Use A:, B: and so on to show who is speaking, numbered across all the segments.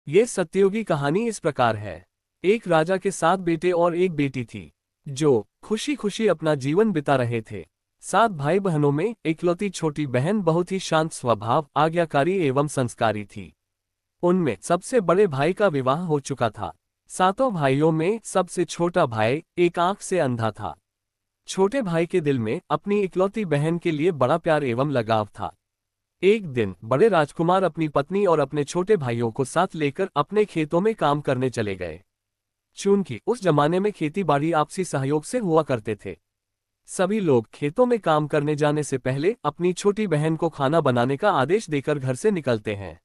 A: ये सत्ययुगी कहानी इस प्रकार है। एक राजा के 7 बेटे और एक बेटी थी, जो खुशी खुशी अपना जीवन बिता रहे थे। 7 भाई बहनों में इकलौती छोटी बहन बहुत ही शांत स्वभाव, आज्ञाकारी एवं संस्कारी थी। उनमें सबसे बड़े भाई का विवाह हो चुका था। सातों भाइयों में सबसे छोटा भाई एक आंख से अंधा था। छोटे भाई के दिल में अपनी इकलौती बहन के लिए बड़ा प्यार एवं लगाव था। एक दिन बड़े राजकुमार अपनी पत्नी और अपने छोटे भाइयों को साथ लेकर अपने खेतों में काम करने चले गए। चूंकि उस जमाने में खेती बाड़ी आपसी सहयोग से हुआ करते थे, सभी लोग खेतों में काम करने जाने से पहले अपनी छोटी बहन को खाना बनाने का आदेश देकर घर से निकलते हैं।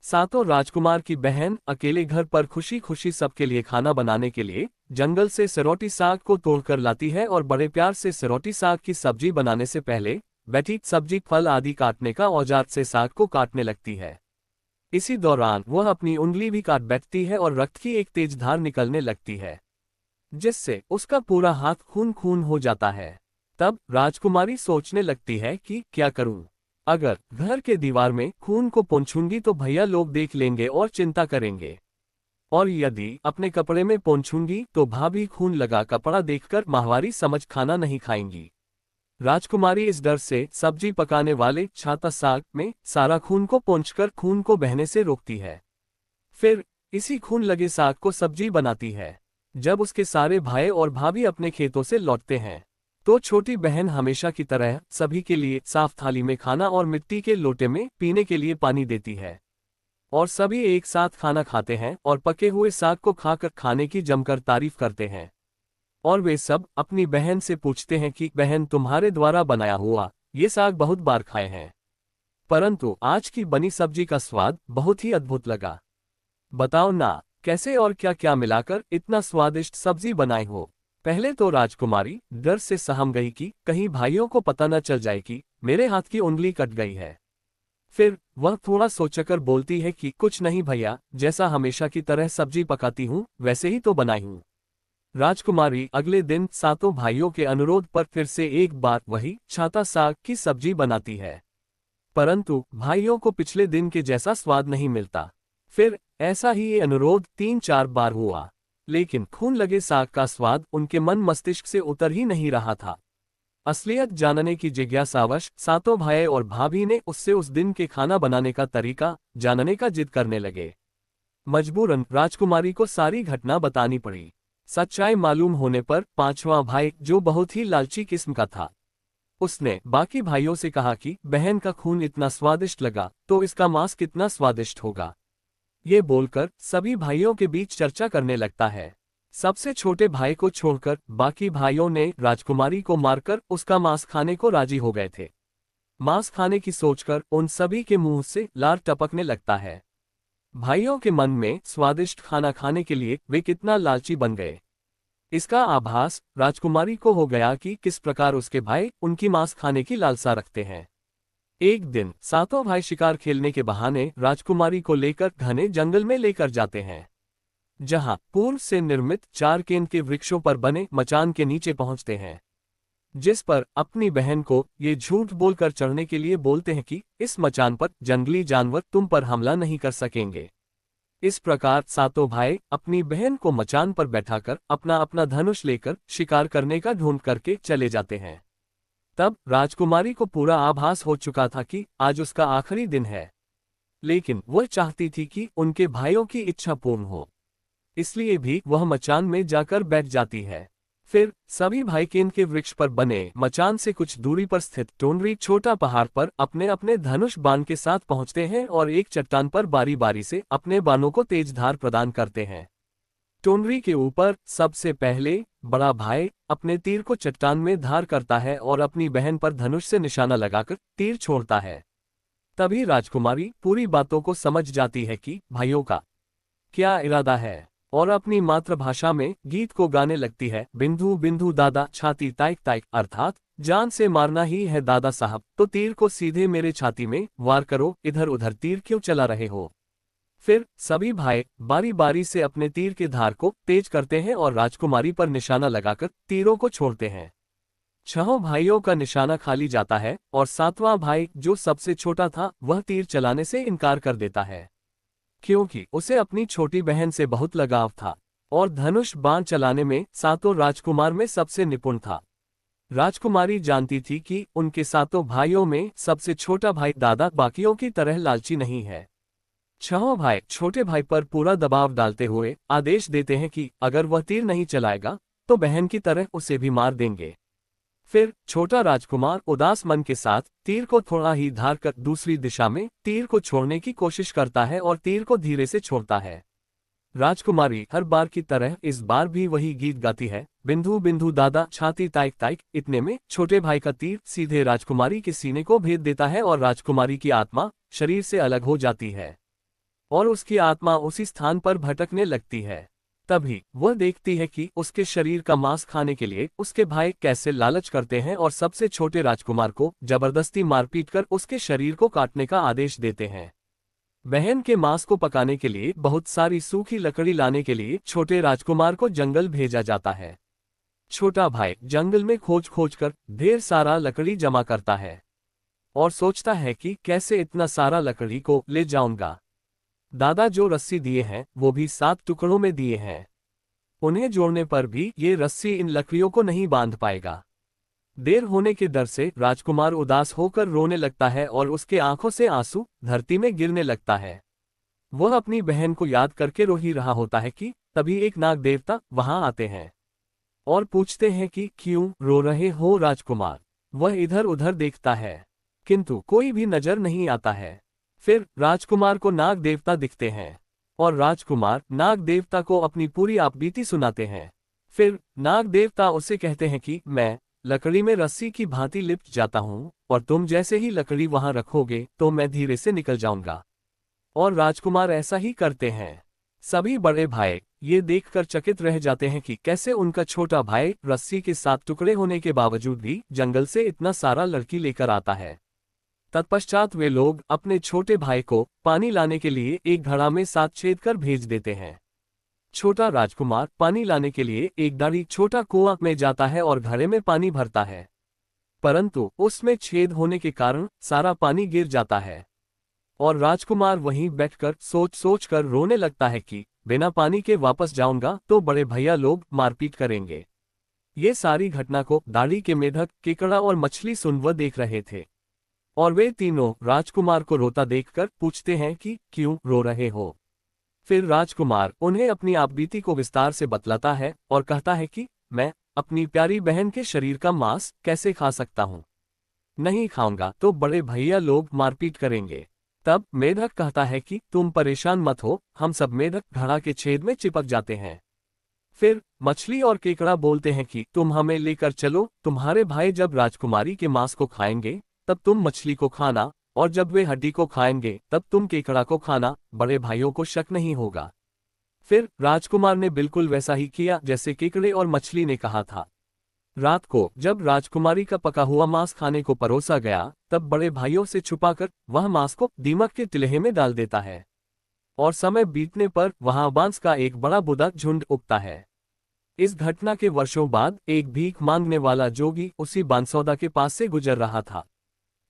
A: सातों राजकुमार की बहन अकेले घर पर खुशी खुशी सबके लिए खाना बनाने के लिए जंगल से सिरौटी साग को तोड़कर लाती है और बड़े प्यार से सिरौटी साग की सब्जी बनाने से पहले बैठी सब्जी, फल आदि काटने का औजार से साग को काटने लगती है। इसी दौरान वह अपनी उंगली भी काट बैठती है और रक्त की एक तेज धार निकलने लगती है, जिससे उसका पूरा हाथ खून खून हो जाता है। तब राजकुमारी सोचने लगती है कि क्या करूं? अगर घर के दीवार में खून को पोंछूंगी तो भैया लोग देख लेंगे और चिंता करेंगे, और यदि अपने कपड़े में पोंछूंगी तो भाभी खून लगा कपड़ा देखकर माहवारी समझ खाना नहीं खाएंगी। राजकुमारी इस डर से सब्जी पकाने वाले छाता साग में सारा खून को पोंछकर खून को बहने से रोकती है। फिर इसी खून लगे साग को सब्जी बनाती है। जब उसके सारे भाई और भाभी अपने खेतों से लौटते हैं, तो छोटी बहन हमेशा की तरह सभी के लिए साफ थाली में खाना और मिट्टी के लोटे में पीने के लिए पानी देती है, और सभी एक साथ खाना खाते हैं और पके हुए साग को खाकर खाने की जमकर तारीफ करते हैं। और वे सब अपनी बहन से पूछते हैं कि बहन, तुम्हारे द्वारा बनाया हुआ ये साग बहुत बार खाए हैं, परंतु आज की बनी सब्जी का स्वाद बहुत ही अद्भुत लगा। बताओ ना, कैसे और क्या क्या मिलाकर इतना स्वादिष्ट सब्जी बनाई हो? पहले तो राजकुमारी डर से सहम गई कि कहीं भाइयों को पता न चल जाए कि मेरे हाथ की उंगली कट गई है। फिर वह थोड़ा सोचकर बोलती है कि कुछ नहीं भैया, जैसा हमेशा की तरह सब्जी पकाती हूँ वैसे ही तो बनाई हूँ। राजकुमारी अगले दिन सातों भाइयों के अनुरोध पर फिर से एक बार वही छाता साग की सब्जी बनाती है, परंतु भाइयों को पिछले दिन के जैसा स्वाद नहीं मिलता। फिर ऐसा ही ये अनुरोध 3-4 बार हुआ, लेकिन खून लगे साग का स्वाद उनके मन मस्तिष्क से उतर ही नहीं रहा था। असलियत जानने की जिज्ञासावश सातों भाई और भाभी ने उससे उस दिन के खाना बनाने का तरीका जानने का जिद करने लगे। मजबूरन राजकुमारी को सारी घटना बतानी पड़ी। सच्चाई मालूम होने पर पांचवां भाई, जो बहुत ही लालची किस्म का था, उसने बाकी भाइयों से कहा कि बहन का खून इतना स्वादिष्ट लगा तो इसका मांस कितना स्वादिष्ट होगा। ये बोलकर सभी भाइयों के बीच चर्चा करने लगता है। सबसे छोटे भाई को छोड़कर बाकी भाइयों ने राजकुमारी को मारकर उसका मांस खाने को राजी हो गए थे। मांस खाने की सोचकर उन सभी के मुंह से लार टपकने लगता है। भाइयों के मन में स्वादिष्ट खाना खाने के लिए वे कितना लालची बन गए, इसका आभास राजकुमारी को हो गया कि किस प्रकार उसके भाई उनकी मांस खाने की लालसा रखते हैं। एक दिन सातों भाई शिकार खेलने के बहाने राजकुमारी को लेकर घने जंगल में लेकर जाते हैं, जहां पूर्व से निर्मित 4 केन के वृक्षों पर बने मचान के नीचे पहुंचते हैं, जिस पर अपनी बहन को ये झूठ बोलकर चढ़ने के लिए बोलते हैं कि इस मचान पर जंगली जानवर तुम पर हमला नहीं कर सकेंगे। इस प्रकार सातों भाई अपनी बहन को मचान पर बैठाकर अपना अपना धनुष लेकर शिकार करने का ढूंढ करके चले जाते हैं। तब राजकुमारी को पूरा आभास हो चुका था कि आज उसका आखिरी दिन है, लेकिन वह चाहती थी कि उनके भाइयों की इच्छा पूर्ण हो, इसलिए भी वह मचान में जाकर बैठ जाती है। फिर सभी भाई केन के वृक्ष पर बने मचान से कुछ दूरी पर स्थित टोनरी छोटा पहाड़ पर अपने अपने धनुष बाण के साथ पहुंचते हैं और एक चट्टान पर बारी बारी से अपने बाणों को तेज धार प्रदान करते हैं। टोनरी के ऊपर सबसे पहले बड़ा भाई अपने तीर को चट्टान में धार करता है और अपनी बहन पर धनुष से निशाना लगाकर तीर छोड़ता है। तभी राजकुमारी पूरी बातों को समझ जाती है कि भाइयों का क्या इरादा है, और अपनी मातृभाषा में गीत को गाने लगती है। बिंदु बिंदु दादा छाती ताइक ताइक, अर्थात जान से मारना ही है दादा साहब, तो तीर को सीधे मेरे छाती में वार करो, इधर उधर तीर क्यों चला रहे हो। फिर सभी भाई बारी बारी से अपने तीर के धार को तेज करते हैं और राजकुमारी पर निशाना लगाकर तीरों को छोड़ते हैं। 6 भाइयों का निशाना खाली जाता है और 7वां भाई, जो सबसे छोटा था, वह तीर चलाने से इनकार कर देता है। क्योंकि उसे अपनी छोटी बहन से बहुत लगाव था और धनुष बाण चलाने में सातों राजकुमार में सबसे निपुण था। राजकुमारी जानती थी कि उनके सातों भाइयों में सबसे छोटा भाई दादा बाकियों की तरह लालची नहीं है। छहों भाई छोटे भाई पर पूरा दबाव डालते हुए आदेश देते हैं कि अगर वह तीर नहीं चलाएगा तो बहन की तरह उसे भी मार देंगे। फिर छोटा राजकुमार उदास मन के साथ तीर को थोड़ा ही धार कर दूसरी दिशा में तीर को छोड़ने की कोशिश करता है और तीर को धीरे से छोड़ता है। राजकुमारी हर बार की तरह इस बार भी वही गीत गाती है, बिंदु बिंदु दादा छाती ताइक ताइक। इतने में छोटे भाई का तीर सीधे राजकुमारी के सीने को भेद देता है और राजकुमारी की आत्मा शरीर से अलग हो जाती है और उसकी आत्मा उसी स्थान पर भटकने लगती है। तभी वह देखती है कि उसके शरीर का मांस खाने के लिए उसके भाई कैसे लालच करते हैं और सबसे छोटे राजकुमार को जबरदस्ती मारपीट कर उसके शरीर को काटने का आदेश देते हैं। बहन के मांस को पकाने के लिए बहुत सारी सूखी लकड़ी लाने के लिए छोटे राजकुमार को जंगल भेजा जाता है। छोटा भाई जंगल में खोज खोज कर ढेर सारा लकड़ी जमा करता है और सोचता है कि कैसे इतना सारा लकड़ी को ले जाऊंगा। दादा जो रस्सी दिए हैं वो भी 7 टुकड़ों में दिए हैं। उन्हें जोड़ने पर भी ये रस्सी इन लकड़ियों को नहीं बांध पाएगा। देर होने के डर से राजकुमार उदास होकर रोने लगता है और उसके आंखों से आंसू धरती में गिरने लगता है। वह अपनी बहन को याद करके रो ही रहा होता है कि तभी एक नाग देवता वहां आते हैं और पूछते हैं कि क्यों रो रहे हो राजकुमार। वह इधर उधर देखता है किंतु कोई भी नजर नहीं आता है। फिर राजकुमार को नाग देवता दिखते हैं और राजकुमार नाग देवता को अपनी पूरी आपबीती सुनाते हैं। फिर नाग देवता उसे कहते हैं कि मैं लकड़ी में रस्सी की भांति लिपट जाता हूं और तुम जैसे ही लकड़ी वहां रखोगे तो मैं धीरे से निकल जाऊंगा। और राजकुमार ऐसा ही करते हैं। सभी बड़े भाई ये देखकर चकित रह जाते हैं कि कैसे उनका छोटा भाई रस्सी के 7 टुकड़े होने के बावजूद भी जंगल से इतना सारा लड़की लेकर आता है। तत्पश्चात वे लोग अपने छोटे भाई को पानी लाने के लिए एक घड़ा में 7 छेद कर भेज देते हैं। छोटा राजकुमार पानी लाने के लिए एक दाढ़ी छोटा कुआं में जाता है और घड़े में पानी भरता है, परंतु उसमें छेद होने के कारण सारा पानी गिर जाता है और राजकुमार वहीं बैठकर सोच सोच कर रोने लगता है कि बिना पानी के वापस जाऊंगा तो बड़े भैया लोग मारपीट करेंगे। ये सारी घटना को दाढ़ी के मेढक, केकड़ा और मछली सुनवर देख रहे थे और वे तीनों राजकुमार को रोता देखकर पूछते हैं कि क्यों रो रहे हो। फिर राजकुमार उन्हें अपनी आपबीती को विस्तार से बतलाता है और कहता है कि मैं अपनी प्यारी बहन के शरीर का मांस कैसे खा सकता हूँ, नहीं खाऊंगा तो बड़े भैया लोग मारपीट करेंगे। तब मेढक कहता है कि तुम परेशान मत हो, हम सब मेढक घड़ा के छेद में चिपक जाते हैं। फिर मछली और केकड़ा बोलते हैं कि तुम हमें लेकर चलो, तुम्हारे भाई जब राजकुमारी के मांस को खाएंगे तब तुम मछली को खाना और जब वे हड्डी को खाएंगे तब तुम केकड़ा को खाना, बड़े भाइयों को शक नहीं होगा। फिर राजकुमार ने बिल्कुल वैसा ही किया जैसे केकड़े और मछली ने कहा था। रात को जब राजकुमारी का पका हुआ मांस खाने को परोसा गया तब बड़े भाइयों से छुपाकर वह मांस को दीमक के तिलहे में डाल देता है और समय बीतने पर वहां बांस का एक बड़ा बुदा झुंड उगता है। इस घटना के वर्षों बाद एक भीख मांगने वाला जोगी उसी बांसौदा के पास से गुजर रहा था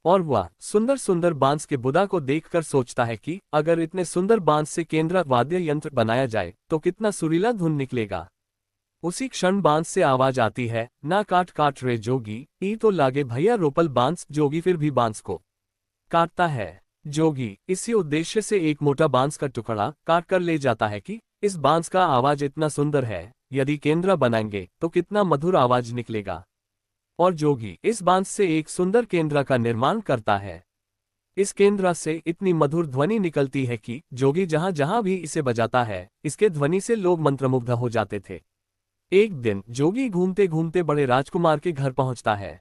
A: और वह सुंदर सुंदर बांस के बुदा को देखकर सोचता है कि अगर इतने सुंदर बांस से केंद्र वाद्य यंत्र बनाया जाए तो कितना सुरीला धुन निकलेगा। उसी क्षण बांस से आवाज आती है, ना काट काट रे जोगी, ई तो लागे भैया रोपल बांस। जोगी फिर भी बांस को काटता है। जोगी इसी उद्देश्य से एक मोटा बांस का टुकड़ा काट कर ले जाता है कि इस बांस का आवाज इतना सुंदर है, यदि केंद्र बनाएंगे तो कितना मधुर आवाज निकलेगा। और जोगी इस बांस से एक सुंदर केंद्र का निर्माण करता है। इस केंद्र से इतनी मधुर ध्वनि निकलती है कि जोगी जहां जहां भी इसे बजाता है इसके ध्वनि से लोग मंत्रमुग्ध हो जाते थे। एक दिन जोगी घूमते घूमते बड़े राजकुमार के घर पहुंचता है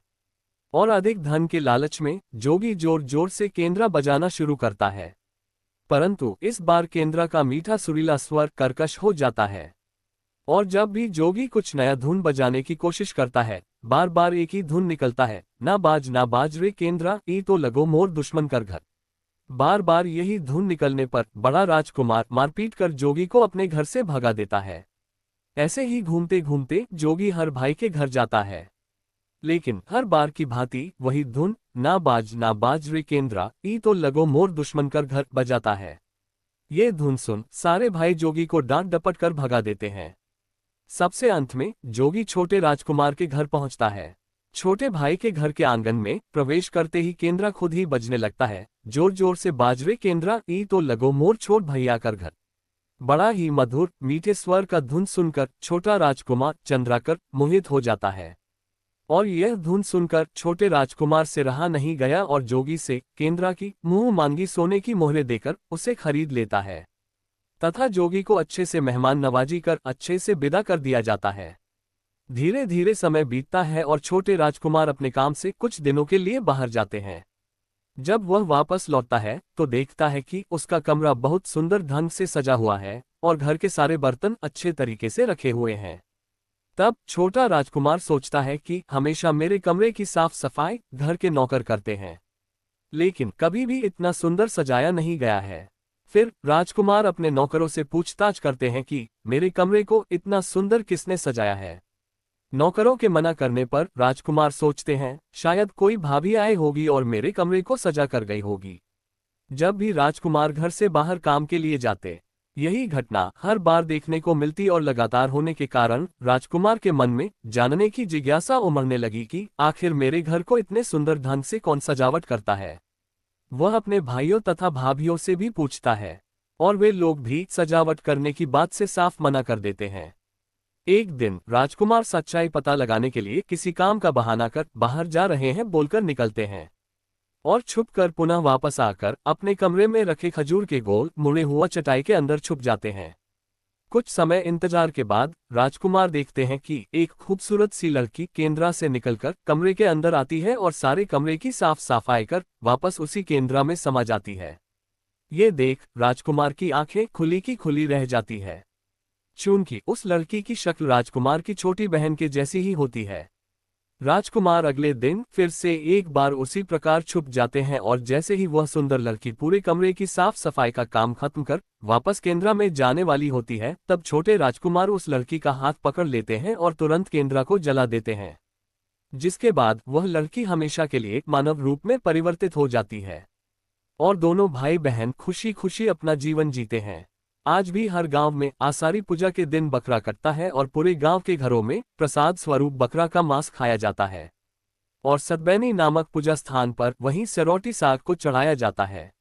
A: और अधिक धन के लालच में जोगी जोर जोर से केंद्र बजाना शुरू करता है, परंतु इस बार केंद्र का मीठा सुरीला स्वर कर्कश हो जाता है और जब भी जोगी कुछ नया धुन बजाने की कोशिश करता है बार बार एक ही धुन निकलता है, ना बाज रे केंद्रा, ई तो लगो मोर दुश्मन कर घर। बार बार यही धुन निकलने पर बड़ा राजकुमार मारपीट कर जोगी को अपने घर से भगा देता है। ऐसे ही घूमते घूमते जोगी हर भाई के घर जाता है, लेकिन हर बार की भांति वही धुन ना बाज रे केंद्रा, ई तो लगो मोर दुश्मन कर घर बजाता है। ये धुन सुन सारे भाई जोगी को डांट डपट कर भगा देते हैं। सबसे अंत में जोगी छोटे राजकुमार के घर पहुंचता है। छोटे भाई के घर के आंगन में प्रवेश करते ही केंद्रा खुद ही बजने लगता है। जोर जोर से बाजरे केंद्रा ई तो लगो मोर छोट भैया कर घर। बड़ा ही मधुर मीठे स्वर का धुन सुनकर छोटा राजकुमार चंद्राकर मोहित हो जाता है। और यह धुन सुनकर छोटे राजकुमार से रहा नहीं गया और जोगी से केंद्रा की मुंह मांगी सोने की मोहरें देकर उसे खरीद लेता है तथा जोगी को अच्छे से मेहमान नवाजी कर अच्छे से विदा कर दिया जाता है। धीरे धीरे समय बीतता है और छोटे राजकुमार अपने काम से कुछ दिनों के लिए बाहर जाते हैं। जब वह वापस लौटता है तो देखता है कि उसका कमरा बहुत सुंदर ढंग से सजा हुआ है और घर के सारे बर्तन अच्छे तरीके से रखे हुए हैं। तब छोटा राजकुमार सोचता है कि हमेशा मेरे कमरे की साफ सफाई घर के नौकर करते हैं, लेकिन कभी भी इतना सुंदर सजाया नहीं गया है। फिर राजकुमार अपने नौकरों से पूछताछ करते हैं कि मेरे कमरे को इतना सुंदर किसने सजाया है। नौकरों के मना करने पर राजकुमार सोचते हैं शायद कोई भाभी आई होगी और मेरे कमरे को सजा कर गई होगी। जब भी राजकुमार घर से बाहर काम के लिए जाते, यही घटना हर बार देखने को मिलती और लगातार होने के कारण राजकुमार के मन में जानने की जिज्ञासा उमड़ने लगी कि आखिर मेरे घर को इतने सुंदर ढंग से कौन सजावट करता है। वह अपने भाइयों तथा भाभियों से भी पूछता है और वे लोग भी सजावट करने की बात से साफ मना कर देते हैं। एक दिन राजकुमार सच्चाई पता लगाने के लिए किसी काम का बहाना कर बाहर जा रहे हैं बोलकर निकलते हैं और छुपकर पुनः वापस आकर अपने कमरे में रखे खजूर के गोल मुड़े हुआ चटाई के अंदर छुप जाते हैं। कुछ समय इंतजार के बाद राजकुमार देखते हैं कि एक खूबसूरत सी लड़की केंद्रा से निकलकर कमरे के अंदर आती है और सारे कमरे की साफ सफाई कर वापस उसी केंद्रा में समा जाती है। ये देख राजकुमार की आंखें खुली की खुली रह जाती है, चूंकि उस लड़की की शक्ल राजकुमार की छोटी बहन के जैसी ही होती है। राजकुमार अगले दिन फिर से एक बार उसी प्रकार छुप जाते हैं और जैसे ही वह सुंदर लड़की पूरे कमरे की साफ सफाई का काम खत्म कर वापस केंद्रा में जाने वाली होती है, तब छोटे राजकुमार उस लड़की का हाथ पकड़ लेते हैं और तुरंत केंद्रा को जला देते हैं, जिसके बाद वह लड़की हमेशा के लिए मानव रूप में परिवर्तित हो जाती है और दोनों भाई बहन खुशी खुशी अपना जीवन जीते हैं। आज भी हर गांव में आषाढ़ी पूजा के दिन बकरा कटता है और पूरे गांव के घरों में प्रसाद स्वरूप बकरा का मांस खाया जाता है और सतबैनी नामक पूजा स्थान पर वहीं सरौटी साग को चढ़ाया जाता है।